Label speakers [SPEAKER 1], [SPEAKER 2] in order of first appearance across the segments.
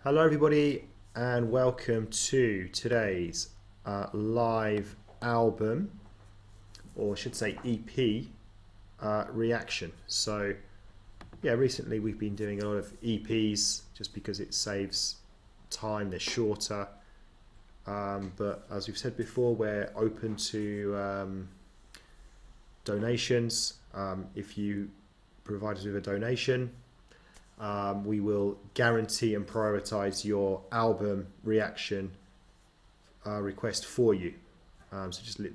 [SPEAKER 1] Hello everybody and welcome to today's live album, or I should say EP, reaction. So yeah, recently we've been doing a lot of EPs just because it saves time, they're shorter, but as we've said before, we're open to donations. If you provide us with a donation, we will guarantee and prioritize your album reaction request for you. So just if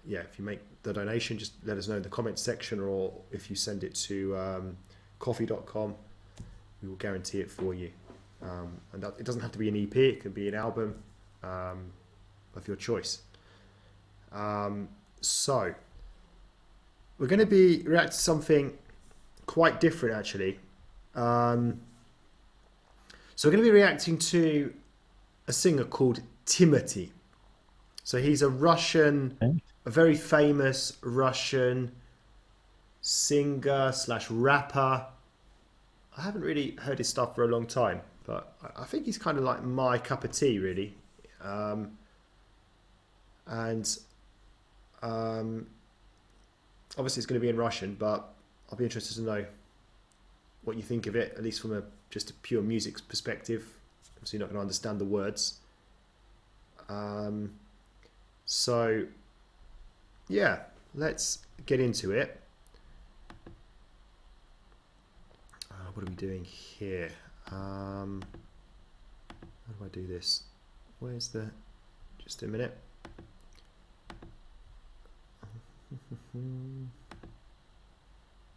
[SPEAKER 1] you make the donation, just let us know in the comments section, or if you send it to coffee.com, we will guarantee it for you. And it doesn't have to be an EP, it can be an album of your choice. So we're going to be reacting to something quite different actually. So we're going to be reacting to a singer called Timati. So he's a Russian, a very famous Russian singer slash rapper. I haven't really heard his stuff for a long time, but I think he's kind of like my cup of tea, really. Obviously it's going to be in Russian, but I'll be interested to know what you think of it, at least from just a pure music perspective. Obviously you're not going to understand the words. So yeah, let's get into it. What are we doing here? How do I do this? Where's the... Just a minute.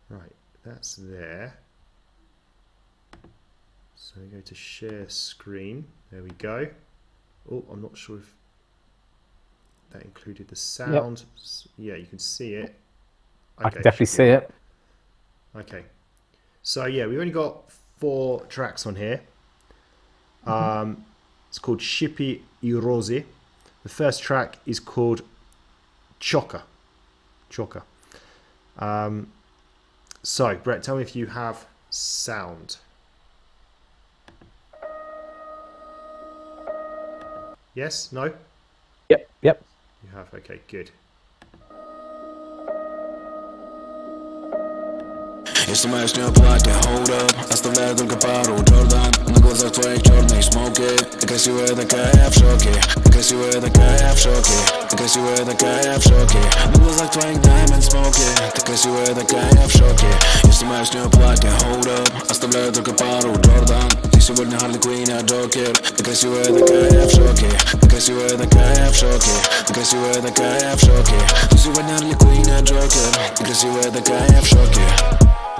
[SPEAKER 1] Right, that's there. So we go to share screen. There we go. Oh, I'm not sure if that included the sound. Yep. Yeah, you can see it. Okay,
[SPEAKER 2] I can definitely see it.
[SPEAKER 1] Okay. So yeah, we've only got 4 tracks on here. It's called Shipy and Rozы. The first track is called Choka. So Brett, tell me if you have sound. Yes? No?
[SPEAKER 2] Yep.
[SPEAKER 1] You have, okay, good.
[SPEAKER 3] Я снимаю с нее платье, hold up, оставляю только пару Джордан. На глазах твоих черные смоки. Ты красивая такая, я в шоке. Ты красивая такая, я в шоке. Ты красивая такая, я в шоке. На глазах твоих diamond smoky. Ты красивая такая, я в шоке. Я снимаю с нее платье, hold up, оставляю только пару Джордан. Ты сегодня Харли Квин, я Джокер. Ты красивая такая, я в шоке. Ты красивая такая, я в шоке. Ты красивая такая, я в шоке. Ты сегодня Харли Квин, я Джокер. Ты красивая такая, я в шоке.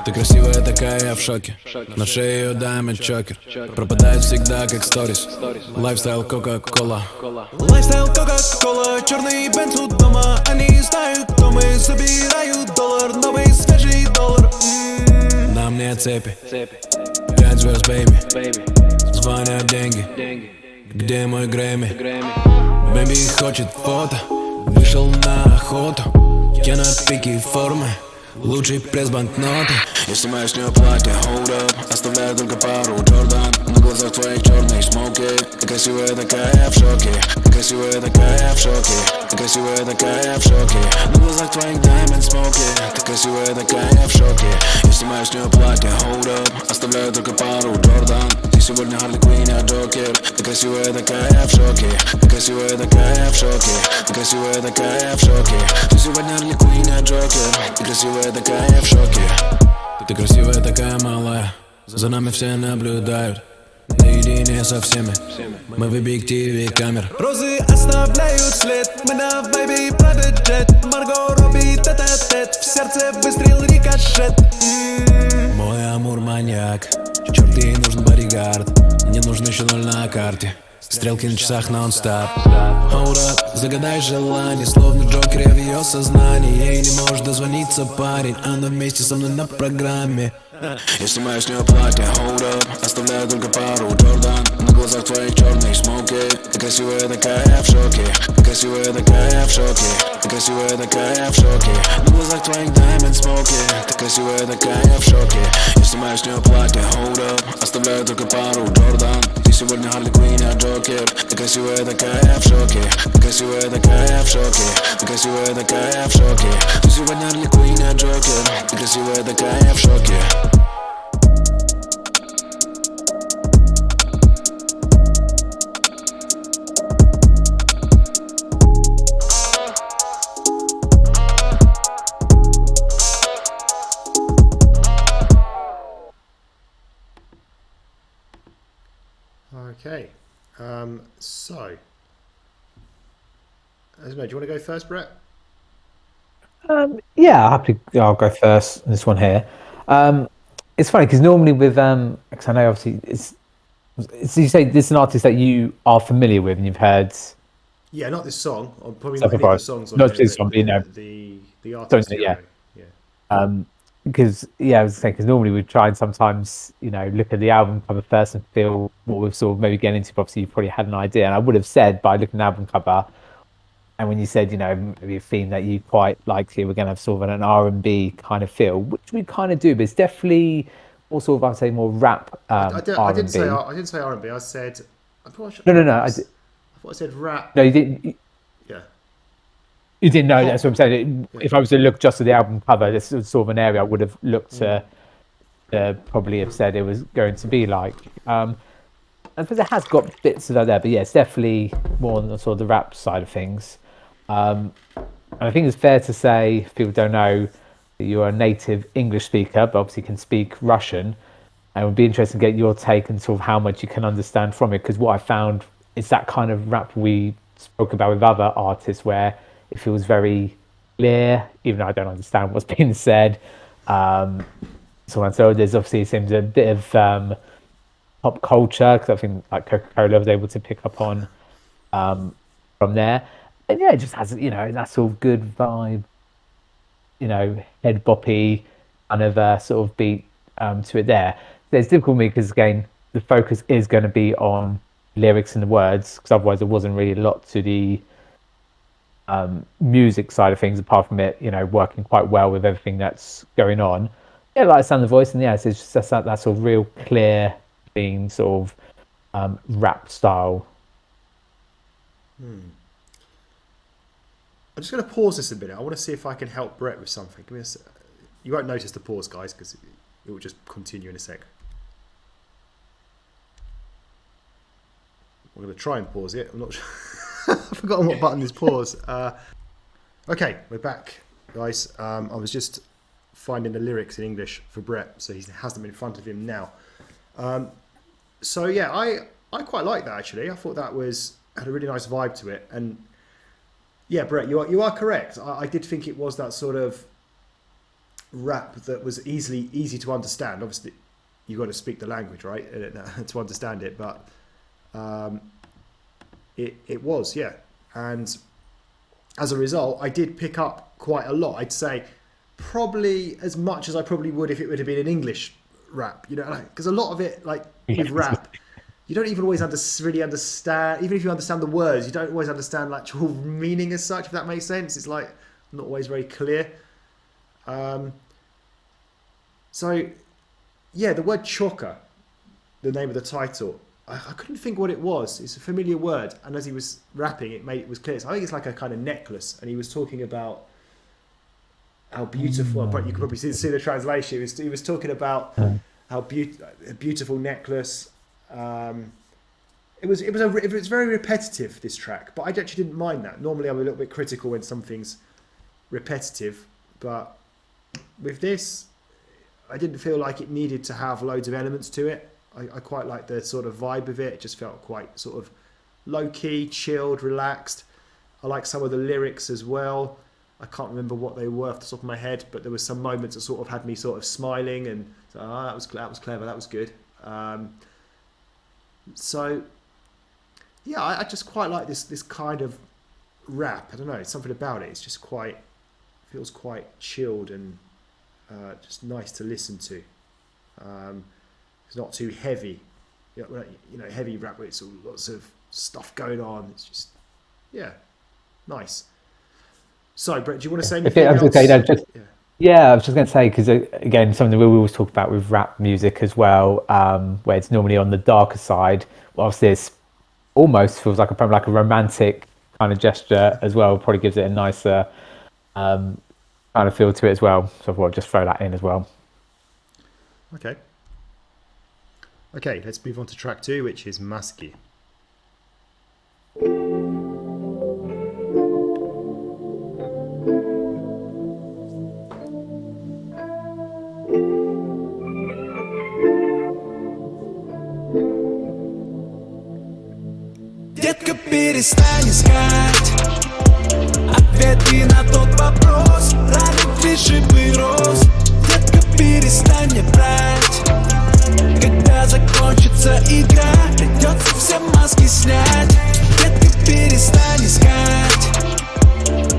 [SPEAKER 3] Ты красивая такая, я в шоке. На шее ее diamond чокер. Пропадает всегда как сторис. Лайфстайл Кока-Кола.
[SPEAKER 4] Лайфстайл Кока-Кола. Черный бенц у дома. Они знают, кто мы. Забирают доллар. Новый свежий доллар.
[SPEAKER 3] На мне цепи. 5 звезд, бэйби. Звонят деньги. Где мой Грэмми? Бэйби хочет фото. Вышел на охоту. Я на пике формы. Лучший пресс банкноты. Я снимаю с нее платье, hold up, оставляю только пару Джордан. На глазах твоих черные смоки. Ты красивая такая, я в шоке. Ты красивая такая, я в шоке. Ты красивая такая, я в шоке. На глазах твоих diamond smoky. Ты красивая такая, я в шоке. Я снимаю с нее платье, hold up, оставляю только пару Джордан. Ты сегодня Харли Квин, я Джокер. Ты красивая такая, я в шоке. Ты красивая такая, я в шоке. Ты красивая такая, я в шоке. Ты сегодня Харли Квин, я Джокер. Ты красивая такая, я в шоке. Ты красивая такая малая. За нами все наблюдают. Наедине со всеми. Мы в объективе камер.
[SPEAKER 4] Розы оставляют след. Мы на вайбе private jet. Марго робит тет-а-тет. В сердце выстрел рикошет.
[SPEAKER 3] Мой амур маньяк. Черт, ей нужен бодигард. Мне нужно еще 0 на карте. Стрелки на часах нон-стоп. Hold up, загадай желание. Словно Джокер, я в ее сознании. Ей не может дозвониться парень. Она вместе со мной на программе. Я снимаю с нее платье, hold up, оставляю только пару Джордан. На глазах глазах твоих черные смоки. Ты красивая такая, я в шоке. Ты красивая такая, я в шоке. Ты красивая такая, я в шоке. На глазах твоих diamond smoky. Ты красивая такая, я в шоке. Я снимаю с нее платье, hold up. Оставляю только пару Джордан. Ты сегодня Харли Квинн, я Джокер. Ты красивая такая, я в шоке. Ты красивая такая, я в шоке. Ты красивая такая, я в шоке. Ты сегодня Харли Квинн, я Джокер. Ты красивая такая, я в шоке.
[SPEAKER 1] Okay, so, I don't know, do you want to go first, Brett?
[SPEAKER 2] Yeah, I'll go first. This one here. It's funny because normally with because I know obviously it's you say this is an artist that you are familiar with and you've heard.
[SPEAKER 1] Yeah, not this song, or probably
[SPEAKER 2] Stuff
[SPEAKER 1] not any of the
[SPEAKER 2] about-
[SPEAKER 1] songs on
[SPEAKER 2] not
[SPEAKER 1] here,
[SPEAKER 2] this
[SPEAKER 1] but
[SPEAKER 2] one, but, you know,
[SPEAKER 1] the artist.
[SPEAKER 2] yeah.
[SPEAKER 1] Yeah.
[SPEAKER 2] Because I was saying because normally we try and sometimes look at the album cover first and feel what we're sort of maybe getting into. But obviously, you probably had an idea, and I would have said by looking at the album cover, and when you said maybe a theme that you quite liked here, we're going to have sort of an R&B kind of feel, which we kind of do, but it's definitely more sort of I'd say more rap
[SPEAKER 1] I didn't say
[SPEAKER 2] R&B.
[SPEAKER 1] I didn't say R&B. I said I thought
[SPEAKER 2] No.
[SPEAKER 1] I thought I said rap.
[SPEAKER 2] No, you didn't.
[SPEAKER 1] Yeah.
[SPEAKER 2] You didn't know.
[SPEAKER 1] Pop.
[SPEAKER 2] That's what I'm saying. If I was to look just at the album cover, this is sort of an area I would have looked to probably have said it was going to be like. And because it has got bits of that there, but yeah, it's definitely more on the sort of the rap side of things. And I think it's fair to say, if people don't know, that you're a native English speaker, but obviously can speak Russian. And it would be interesting to get your take and sort of how much you can understand from it. Because what I found is that kind of rap we spoke about with other artists where it feels very clear, even though I don't understand what's being said. So there's obviously seems a bit of pop culture, because I think like Coca-Cola was able to pick up on from there. And yeah, it just has that sort of good vibe, head boppy kind of sort of beat to it there. It's difficult for me because again, the focus is going to be on lyrics and the words, because otherwise there wasn't really a lot to the music side of things apart from it working quite well with everything that's going on. Yeah, like the sound of the voice, and yeah, it's just that sort of real clear, clean sort of rap style.
[SPEAKER 1] I'm just going to pause this a minute. I want to see if I can help Brett with something. Give me you won't notice the pause, guys, because it will just continue in a sec. I'm going to try and pause it. I'm not sure. I've forgotten what button is pause. Okay, we're back, guys. I was just finding the lyrics in English for Brett, so he has them in front of him now. So yeah, I quite like that actually. I thought that had a really nice vibe to it, and yeah, Brett, you are correct. I did think it was that sort of rap that was easy to understand. Obviously, you got to speak the language, right, to understand it, but. It was, yeah. And as a result, I did pick up quite a lot. I'd say probably as much as I probably would if it would have been an English rap, because a lot of it, like with rap, you don't even always really understand, even if you understand the words, you don't always understand like actual meaning as such, if that makes sense. It's like not always very clear. So, yeah, the word choker, the name of the title, I couldn't think what it was. It's a familiar word, and as he was rapping, it was clear. So I think it's like a kind of necklace, and he was talking about how beautiful. But you could probably see the translation. He was talking about how a beautiful necklace. It was very repetitive, this track, but I actually didn't mind that. Normally, I'm a little bit critical when something's repetitive, but with this, I didn't feel like it needed to have loads of elements to it. I quite like the sort of vibe of it. It just felt quite sort of low-key, chilled, relaxed. I like some of the lyrics as well. I can't remember what they were off the top of my head, but there were some moments that sort of had me sort of smiling and so, that was clever, that was good. So yeah, I just quite like this kind of rap. I don't know, it's something about it. It's just feels quite chilled and just nice to listen to. It's not too heavy. heavy rap where it's all lots of stuff going on. It's just, yeah, nice. So, Brett, do you want to say anything else?
[SPEAKER 2] I was just going to say, because again, something we always talk about with rap music as well, where it's normally on the darker side, whilst this almost feels like a romantic kind of gesture as well, probably gives it a nicer kind of feel to it as well. So I thought I'd just throw that in as well.
[SPEAKER 1] Okay, let's move on to track 2, which is Maski.
[SPEAKER 4] Детка, перестань искать ответы на тот вопрос, ранят ли шипы роз. Детка, перестань мне брать, когда закончится игра, придется все маски снять. Детка, перестань искать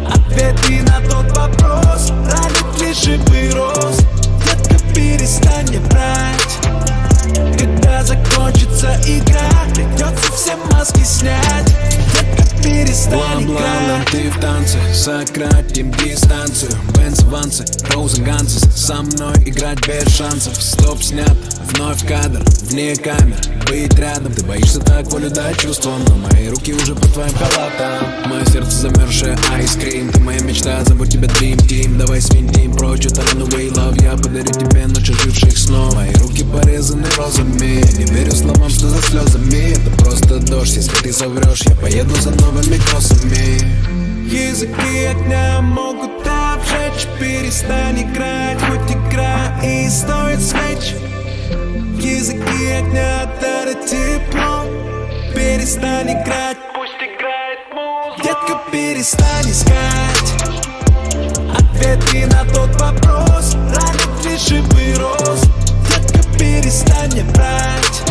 [SPEAKER 4] ответы на тот вопрос, ранят ли шипы роз. Детка, перестань мне брать, когда закончится игра, придется все маски снять. Детка, перестань играть.
[SPEAKER 3] Ты в танце, сократим дистанцию. Бенц, Вансы, Розы, Ганцы. Со мной играть без шансов. Стоп снят, вновь кадр, вне камер. Быть рядом, ты боишься так волю дать чувствам, но мои руки уже под твоим халатом. Мое сердце замерзшее айскрим. Ты моя мечта, забудь тебя Dream Team. Давай свинтим прочь от runaway love. Я подарю тебе ночь оживших снов. Мои руки порезаны розами. Не верю словам, что за слезами. Это просто дождь, если ты соврешь. Я поеду за новыми кроссами.
[SPEAKER 4] Языки огня могут обжечь. Перестань играть, хоть игра и стоит свеч. Языки огня дарят тепло. Перестань играть, пусть играет музыка. Детка, перестань искать ответы на тот вопрос, ранят ли шипы роз. Детка, перестань мне брать,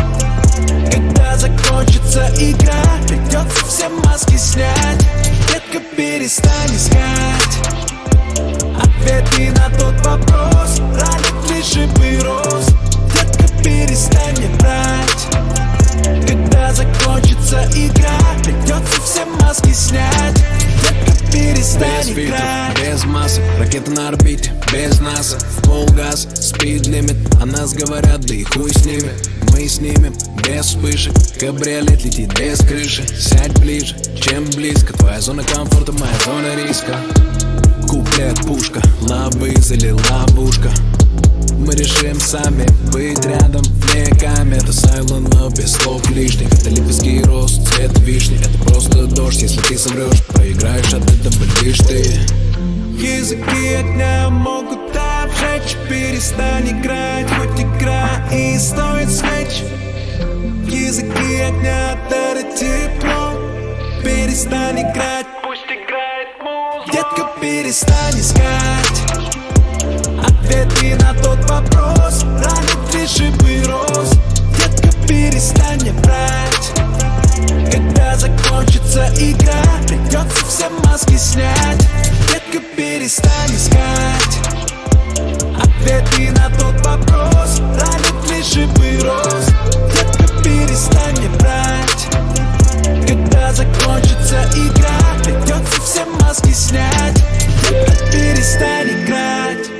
[SPEAKER 4] когда закончится игра, придется все маски снять. Детка, перестань искать ответы на тот вопрос, ранят ли шипы роз. Детка, перестань мне брать, когда закончится игра, придется все маски снять. Детка, перестань
[SPEAKER 3] без
[SPEAKER 4] играть.
[SPEAKER 3] фильтров, без масок, ракета на орбите, без НАСА. В полгаз, спид-лимит, о нас говорят, да и хуй с ними. Мы снимем без вспышек, кабриолет летит без крыши. Сядь ближе, чем близко, твоя зона комфорта, моя зона риска. Куплет, пушка, лобы залила ловушка. Мы решим сами быть рядом вне камер. Это silent love без слов лишних. Это лепестки роз, цвет вишни. Это просто дождь, если ты соврешь. Проиграешь, от этого лишь ты.
[SPEAKER 4] Языки огня могут обжечь. Перестань играть, хоть игра и стоит свеч. Языки огня дарят тепло. Перестань играть, пусть играет музыка. Детка, перестань искать ответы на тот вопрос, ранят ли шипы роз. Детка, перестань мне брать, когда закончится игра, придется все маски снять. Детка, перестань искать ответы на тот вопрос, ранят ли шипы роз. Детка, перестань мне брать, когда закончится игра, придется все маски снять. Детка, перестань играть.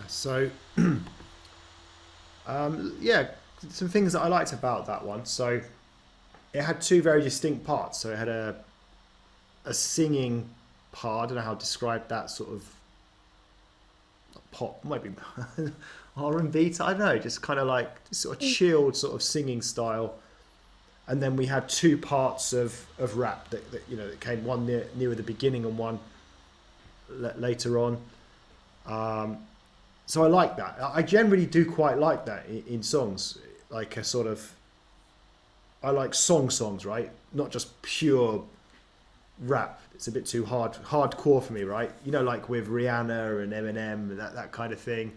[SPEAKER 1] So, some things that I liked about that one. So, it had two very distinct parts. So, it had a singing part. I don't know how to describe that, sort of pop, maybe R&B. I don't know, just kind of like sort of chilled sort of singing style. And then we had two parts of rap that came, one near the beginning and one later on. So I like that. I generally do quite like that in songs, like a sort of, I like songs, right? Not just pure rap. It's a bit too hardcore for me, right? Like with Rihanna and Eminem, that kind of thing.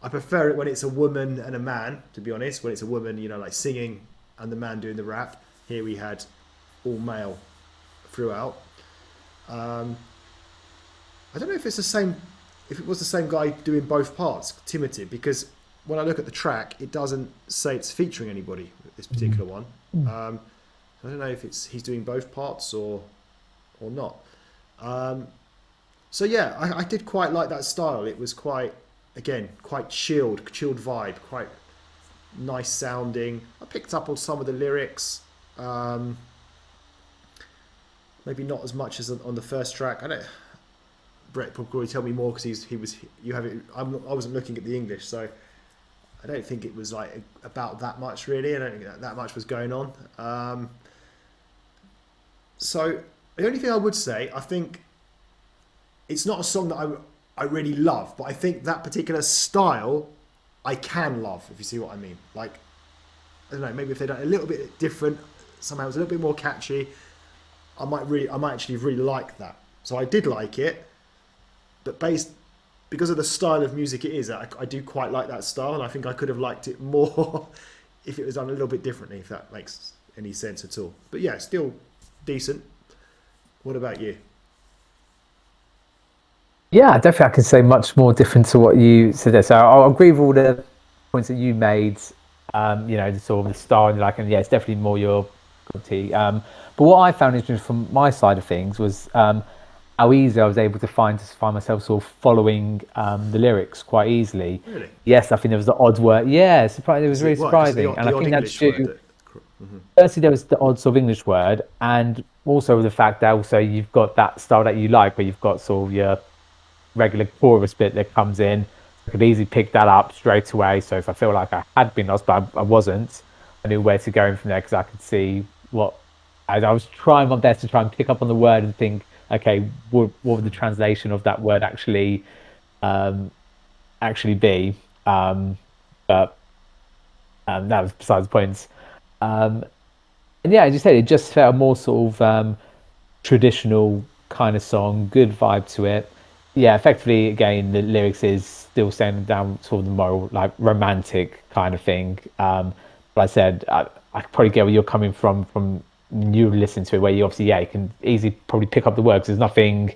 [SPEAKER 1] I prefer it when it's a woman and a man, to be honest. When it's a woman, you know, like singing and the man doing the rap. Here we had all male throughout. I don't know if it's the same, if it was the same guy doing both parts, Timati, because when I look at the track, it doesn't say it's featuring anybody, this particular one. I don't know if he's doing both parts or not. So yeah, I did quite like that style. It was quite chilled vibe, quite nice sounding. I picked up on some of the lyrics, maybe not as much as on the first track. I don't. Brett will probably tell me more because I wasn't looking at the English, so I don't think it was like about that much really. I don't think that much was going on. So the only thing I would say, I think it's not a song that I really love, but I think that particular style I can love, if you see what I mean. Like, I don't know, maybe if they'd done a little bit different, somehow it's a little bit more catchy, I might actually really like that. So I did like it, but because of the style of music it is, I do quite like that style, and I think I could have liked it more if it was done a little bit differently, if that makes any sense at all. But yeah, still decent. What about you?
[SPEAKER 2] Yeah, definitely I can say much more different to what you said there. So I'll agree with all the points that you made, you know, the sort of the style and like, and yeah, it's definitely more your cup of tea. But what I found interesting from my side of things was how easy I was able to find myself sort of following the lyrics quite easily.
[SPEAKER 1] Really?
[SPEAKER 2] Yes, I think there was the odd word. Yeah, it was really surprising. And I think that's due. Firstly, there was the odd sort of English word, and also the fact that also you've got that style that you like, where you've got sort of your regular chorus bit that comes in. I could easily pick that up straight away. So if I feel like I had been lost, but I wasn't, I knew where to go from there because I could see I was trying my best to try and pick up on the word and think, okay, what would the translation of that word actually be? But that was besides the point. And yeah, as you said, it just felt more sort of traditional kind of song, good vibe to it. Yeah, effectively, again, the lyrics is still saying down sort of the moral, like romantic kind of thing. But I said, I probably get where you're coming from you listening to it, where you obviously, you can easily probably pick up the words. There's nothing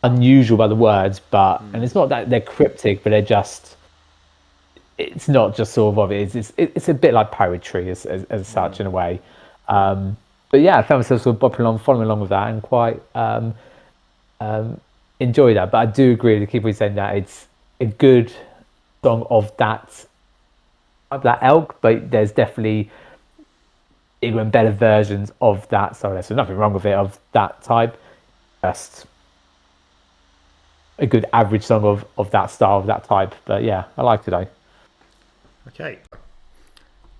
[SPEAKER 2] unusual about the words, but, and it's not that they're cryptic, but it's not just sort of it's a bit like poetry as such in a way. But yeah, I found myself sort of following along with that and quite enjoy that. But I do agree with people saying that it's a good song of that elk, but there's definitely even better versions of that. So there's nothing wrong with it of that type. Just a good average song of that style, of that type. But yeah, I liked it though.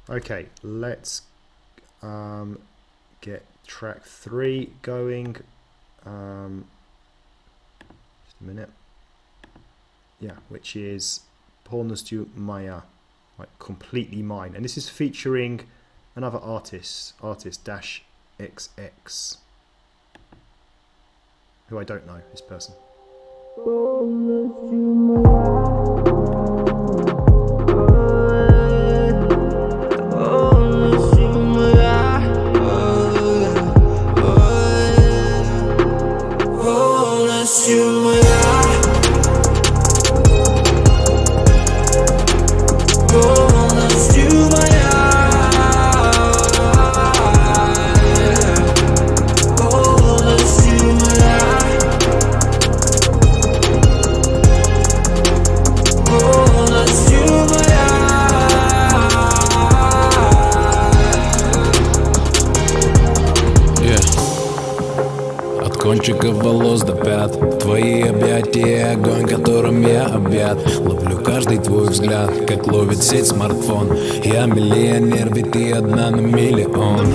[SPEAKER 1] Okay, let's get track 3 going. Just a minute. Yeah, which is Полностью моя, like completely mine, and this is featuring another artist Dash XX, who I don't know this person.
[SPEAKER 3] Кончиков волос до пят, твои объятия, огонь, которым я объят. Ловлю каждый твой взгляд, как ловит сеть смартфон. Я миллионер, ведь ты одна на миллион.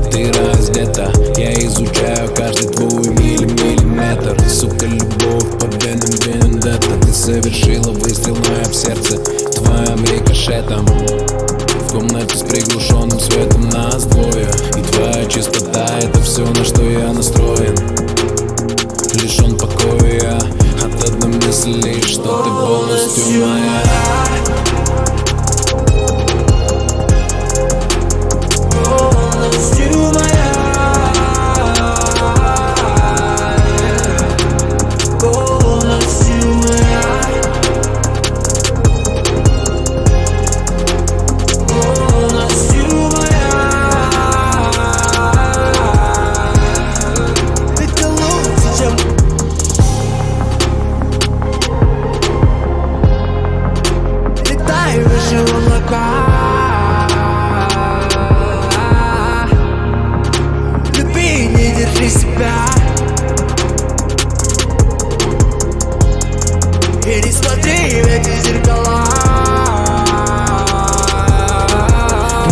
[SPEAKER 3] Ты раздета, я изучаю каждый твой миллиметр. Сука, любовь по венам вендетта. Ты совершила выстрел в сердце твоим рикошетом. В комнате с приглушенным светом нас двое, и твоя чистота — это все, на что я настроен. Лишен покоя от одной мысли, что что ты полностью моя.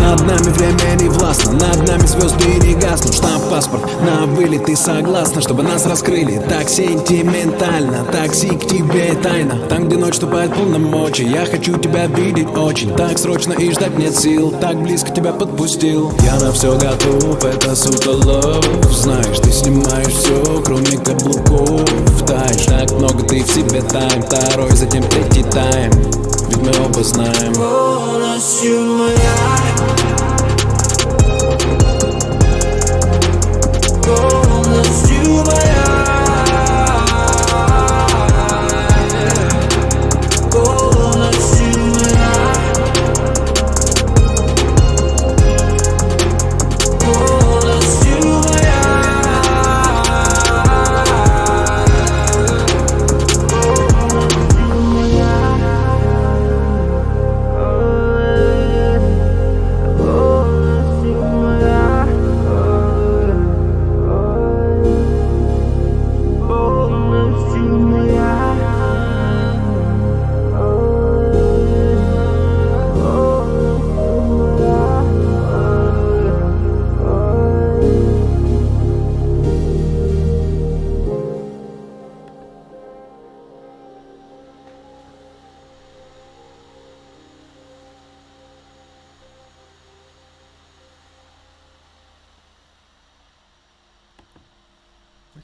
[SPEAKER 3] Над нами время не властно, над нами звезды не гаснут. Штамп, паспорт, на вылет, ты согласна, чтобы нас раскрыли так сентиментально, такси к тебе тайна. Там, где ночь вступает в полномочия, я хочу тебя видеть очень. Так срочно и ждать нет сил, так близко тебя подпустил. Я на все готов, это сука love. Знаешь, ты снимаешь все, кроме каблуков. Таешь, так много ты в себе тайм, второй, затем третий тайм. Ведь мы оба знаем, полностью моя. Полностью моя. Полностью моя. Полностью моя.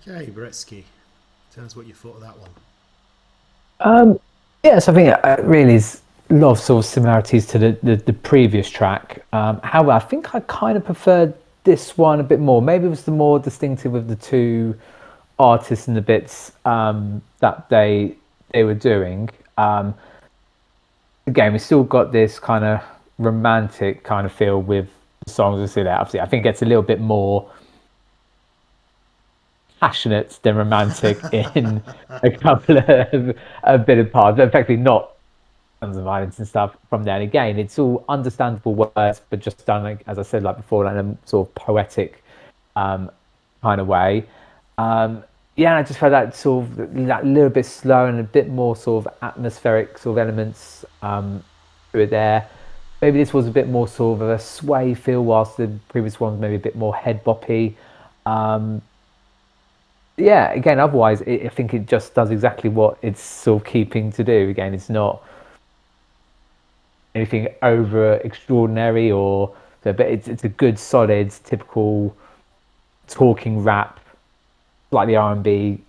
[SPEAKER 1] Okay, Beretsky, tell us what you thought of that one.
[SPEAKER 2] Yes, I think it really is a lot of sort of similarities to the previous track. However, I think I kind of preferred this one a bit more. Maybe it was the more distinctive of the two artists and the bits that they were doing. Again, we still got this kind of romantic kind of feel with the songs. We see that obviously. I think it's a little bit more passionate than romantic in a couple of a bit of parts, but effectively not tons of violence and stuff from there. And again, it's all understandable words, but just done, like, as I said, like before, like in a sort of poetic kind of way. Yeah, and I just felt that sort of that little bit slow and a bit more sort of atmospheric sort of elements through it there. Maybe this was a bit more sort of a sway feel, whilst the previous one was maybe a bit more head boppy. Yeah, again, otherwise, I think it just does exactly what it's sort of keeping to do. Again, it's not anything over extraordinary but it's a good, solid, typical talking rap, slightly R&B,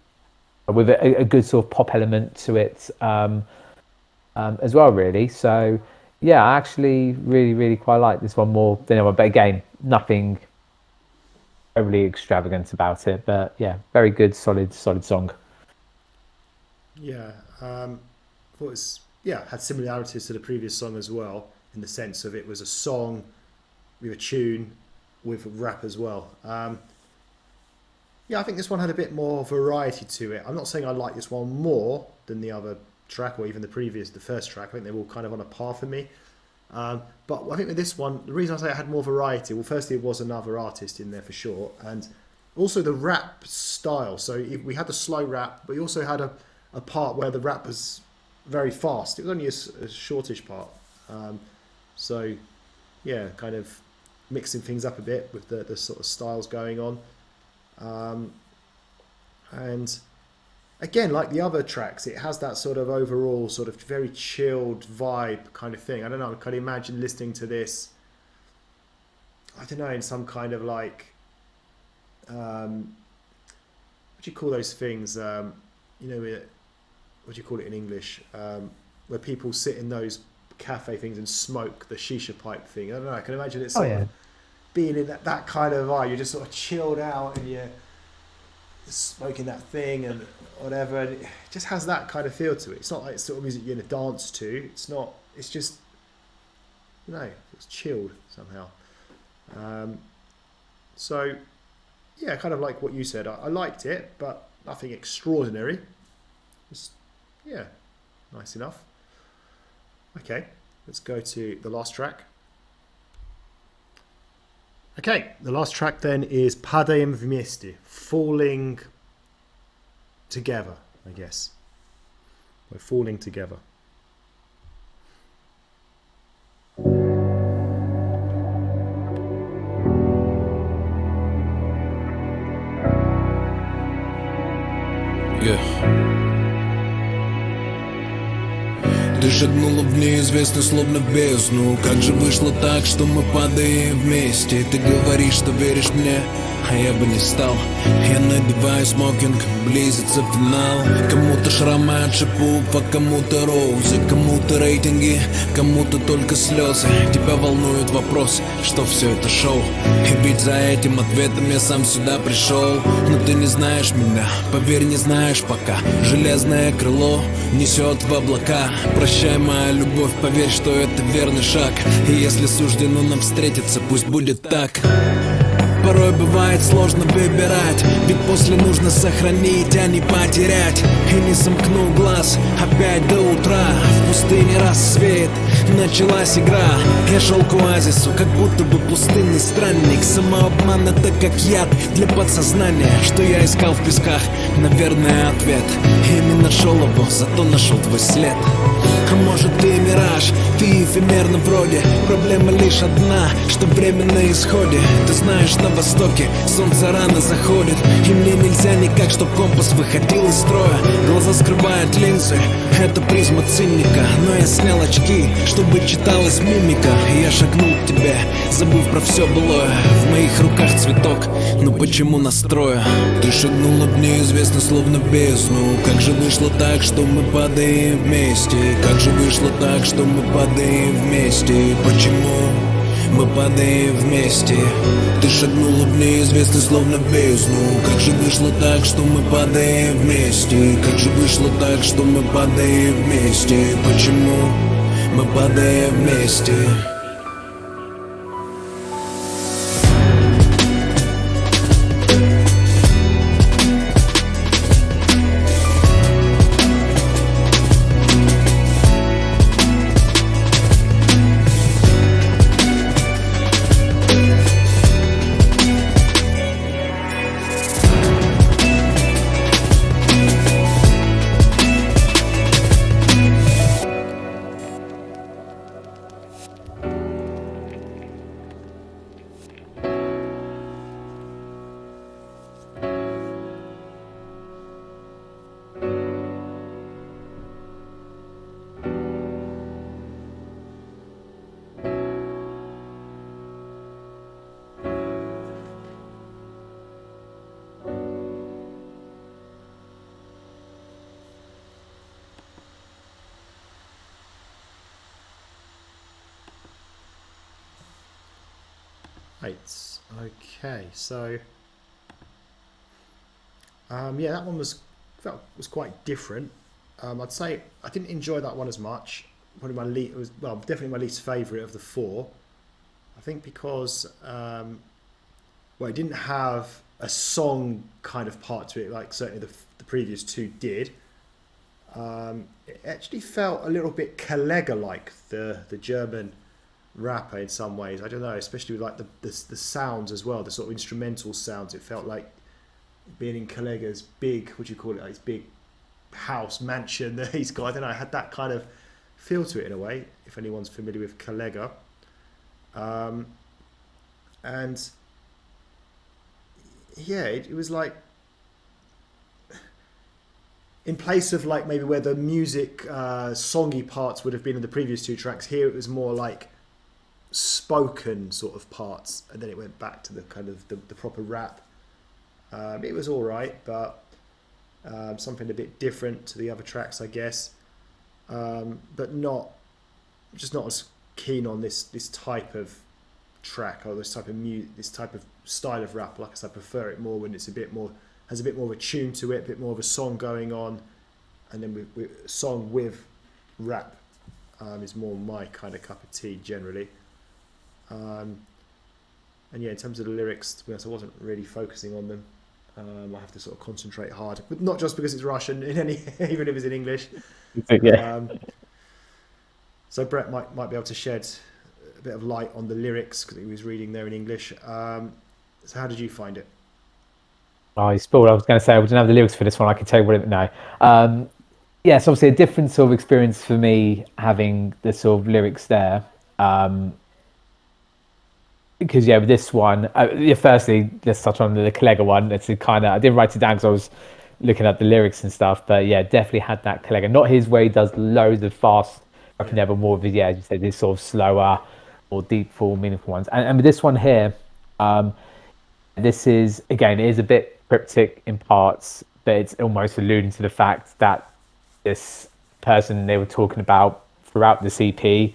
[SPEAKER 2] with a good sort of pop element to it as well, really. So, yeah, I actually really, really quite like this one more than the other. But again, nothing overly extravagant about it, but yeah, very good, solid song.
[SPEAKER 1] Yeah, thought it was, had similarities to the previous song as well, in the sense of it was a song with a tune with rap as well. Yeah, I think this one had a bit more variety to it. I'm not saying I like this one more than the other track or even the first track. I think they're all kind of on a par for me. But I think with this one, the reason I say it had more variety, well, firstly, it was another artist in there for sure, and also the rap style. So we had the slow rap, but we also had a part where the rap was very fast. It was only a shortish part. So, yeah, kind of mixing things up a bit with the sort of styles going on. And again, like the other tracks, it has that sort of overall sort of very chilled vibe kind of thing. I don't know, I can imagine listening to this, I don't know, in some kind of like, what do you call those things? what do you call it in English? Where people sit in those cafe things and smoke the shisha pipe thing. I don't know. I can imagine it sort of being in that kind of vibe. You're just sort of chilled out and you're smoking that thing and whatever. And it just has that kind of feel to it. It's not like it's sort of music you're going to dance to. It's not. It's just, it's chilled somehow. So, yeah, kind of like what you said. I liked it, but nothing extraordinary. Just, yeah, nice enough. Okay, let's go to the last track. Okay, the last track then is Padajem vmeste, falling together, I guess. We're falling together.
[SPEAKER 3] Ты шагнула в неизвестность, словно в бездну. Как же вышло так, что мы падаем вместе? Ты говоришь, что веришь мне, а я бы не стал. Я надеваю смокинг, близится финал. Кому-то шрамы от шипов, а кому-то розы. Кому-то рейтинги, кому-то только слезы. Тебя волнует вопрос, что все это шоу. И ведь за этим ответом я сам сюда пришел. Но ты не знаешь меня, поверь, не знаешь пока. Железное крыло несет в облака. Прощай, моя любовь, поверь, что это верный шаг. И если суждено нам встретиться, пусть будет так. Порой бывает сложно выбирать, ведь после нужно сохранить, а не потерять. И не сомкну глаз опять до утра. В пустыне рассвет, началась игра. Я шел к оазису, как будто бы пустынный странник. Самообман — это как яд для подсознания. Что я искал в песках? Наверное, ответ. И не нашел его, зато нашел твой след. А может, ты мираж, ты эфемерно вроде. Проблема лишь одна, что время на исходе. Ты знаешь, на востоке солнце рано заходит, и мне нельзя никак, чтоб компас выходил из строя. Глаза скрывают линзы, это призма цинника. Но я снял очки, чтобы читалась мимика. И я шагнул к тебе, забыв про все былое. В моих руках цветок, но почему настроя? Ты шагнула в неизвестность, словно бездну. Как же вышло так, что мы падаем вместе? Как же вышло так, что мы падаем вместе? Почему мы падаем вместе? Ты шагнула в неизвестность, словно в бездну. Как же вышло так, что мы падаем вместе? Как же вышло так, что мы падаем вместе? Почему мы падаем вместе?
[SPEAKER 1] Right, okay, so yeah, that one was quite different. I'd say I didn't enjoy that one as much. Probably it was definitely my least favourite of the four. I think because it didn't have a song kind of part to it, like certainly the previous two did. It actually felt a little bit Kollega-like, the German rapper in some ways. I don't know, especially with like the sounds as well, the sort of instrumental sounds. It felt like being in Kollega's big, what do you call it, like his big house mansion that he's got. I don't know, I had that kind of feel to it in a way, if anyone's familiar with Kollega. And yeah, it was like, in place of like maybe where the music songy parts would have been in the previous two tracks, here it was more like spoken sort of parts, and then it went back to the kind of the proper rap. It was all right, but something a bit different to the other tracks, I guess, but not as keen on this type of track or this type of this type of style of rap. Like I said, I prefer it more when it's has a bit more of a tune to it, a bit more of a song going on, and then a song with rap is more my kind of cup of tea generally. And yeah, in terms of the lyrics, to be honest, I wasn't really focusing on them. I have to sort of concentrate hard, but not just because it's Russian, even if it's in English.
[SPEAKER 2] Yeah.
[SPEAKER 1] So Brett might be able to shed a bit of light on the lyrics because he was reading there in English. So how did you find it?
[SPEAKER 2] Oh, you spoiled. I was going to say I didn't have the lyrics for this one. I can tell you what it now. Yes, obviously a different sort of experience for me having the sort of lyrics there. Because with this one, firstly, let's touch on the Collega one. It's kind of, I didn't write it down because I was looking at the lyrics and stuff, but yeah, definitely had that Collega. Not his way, he does loads of fast, never more of as you said, this sort of slower, more deepful, meaningful ones. And with this one here, this is, again, it is a bit cryptic in parts, but it's almost alluding to the fact that this person they were talking about throughout the CP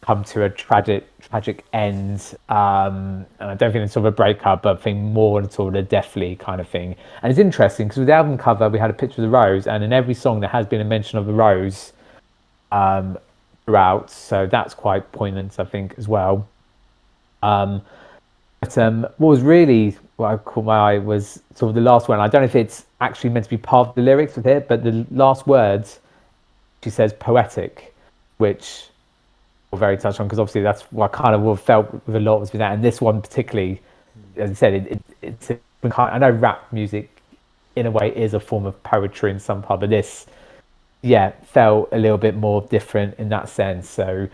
[SPEAKER 2] come to a tragic end, and I don't think it's sort of a breakup, but I think more on sort of a deathly kind of thing. And it's interesting because with the album cover we had a picture of the rose, and in every song there has been a mention of the rose throughout, so that's quite poignant I think as well. But what was really what I caught my eye was sort of the last one. I don't know if it's actually meant to be part of the lyrics with it, but the last words she says poetic, which we're very touched on because obviously that's what I kind of felt with a lot was with that, and this one particularly, as I said, it's I know rap music in a way is a form of poetry in some part, but this felt a little bit more different in that sense. So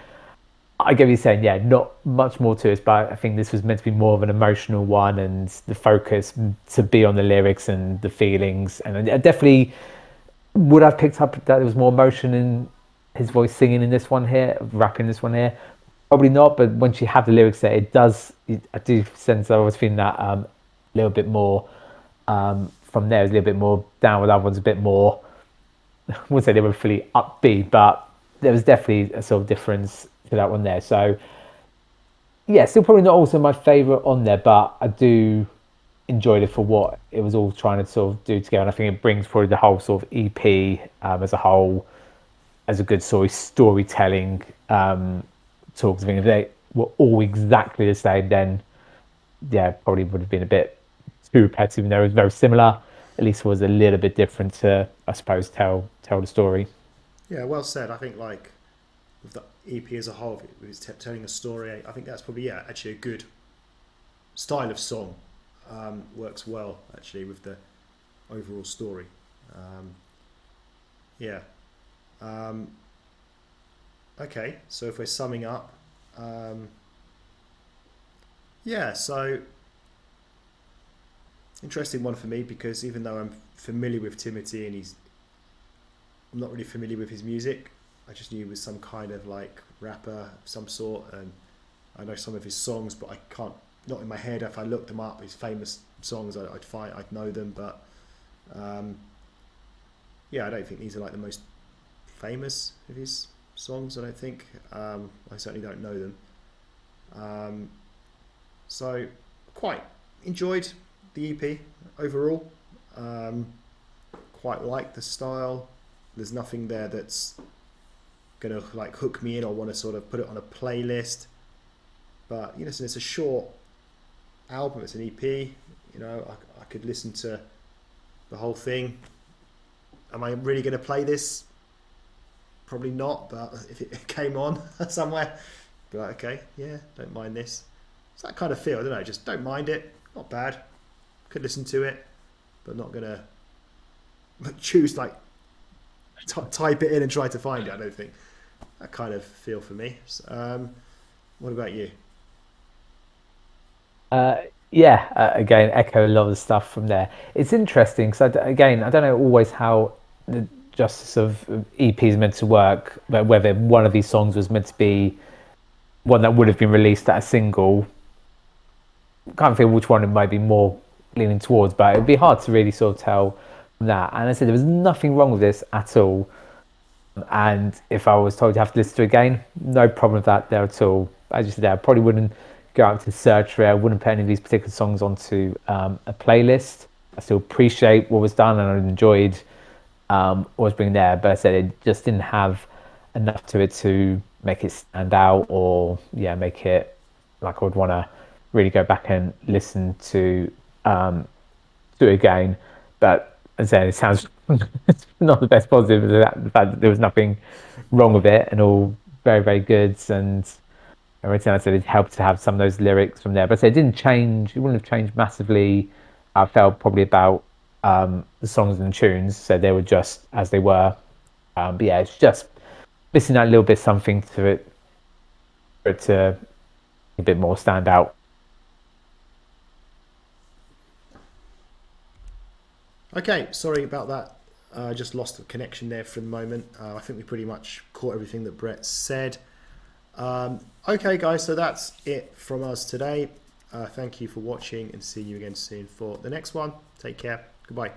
[SPEAKER 2] I get what you're saying, not much more to it, but I think this was meant to be more of an emotional one, and the focus to be on the lyrics and the feelings. And I definitely would have picked up that there was more emotion in his voice singing in this one here, rapping this one here. Probably not, but once you have the lyrics there, it does. I do sense I was feeling that a little bit more from there. It was a little bit more down, with other ones a bit more. I wouldn't say they were fully upbeat, but there was definitely a sort of difference to that one there. So still probably not also my favourite on there, but I do enjoyed it for what it was all trying to sort of do together. And I think it brings probably the whole sort of EP as a whole as a good sort of storytelling talks. I think if they were all exactly the same, then probably would have been a bit too repetitive. Even though it was very similar, at least it was a little bit different to, I suppose, tell the story.
[SPEAKER 1] Yeah, well said. I think like with the EP as a whole, if it's telling a story, I think that's probably actually a good style of song. Works well actually with the overall story. Okay, so if we're summing up, so interesting one for me, because even though I'm familiar with Timati and I'm not really familiar with his music. I just knew he was some kind of like rapper of some sort, and I know some of his songs, but I can't, not in my head. If I looked them up, his famous songs, I'd know them, but I don't think these are like the most famous of his songs. I don't think. I certainly don't know them. So quite enjoyed the EP overall. Quite like the style. There's nothing there that's gonna like hook me in or want to sort of put it on a playlist. But since it's a short album, it's an EP. I could listen to the whole thing. Am I really going to play this? Probably not, but if it came on somewhere, I'd be like, okay, don't mind this. It's that kind of feel, I don't know, just don't mind it. Not bad. Could listen to it, but not going to choose like type it in and try to find it, I don't think. That kind of feel for me. What about you?
[SPEAKER 2] Again, echo a lot of the stuff from there. It's interesting because I don't know always how the justice of EP is meant to work, but whether one of these songs was meant to be one that would have been released as a single. Can't feel which one it might be more leaning towards, but it'd be hard to really sort of tell that. And I said there was nothing wrong with this at all. And if I was told you have to listen to it again, no problem with that there at all. As you said, I probably wouldn't go out to search for it. I wouldn't put any of these particular songs onto a playlist. I still appreciate what was done and I enjoyed what was being there. But I said it just didn't have enough to it to make it stand out or make it like I would want to really go back and listen to it again. But as I said, it sounds not the best positive, the fact that there was nothing wrong with it and all very, very good. And everything I said, it helped to have some of those lyrics from there. But I said it didn't change, it wouldn't have changed massively. I felt probably about the songs and tunes, so they were just as they were. But yeah, it's just missing that little bit something to it for it to a bit more stand out.
[SPEAKER 1] Okay, sorry about that. I just lost the connection there for the moment. I think we pretty much caught everything that Brett said. Okay, guys, so that's it from us today. Thank you for watching and see you again soon for the next one. Take care. Goodbye.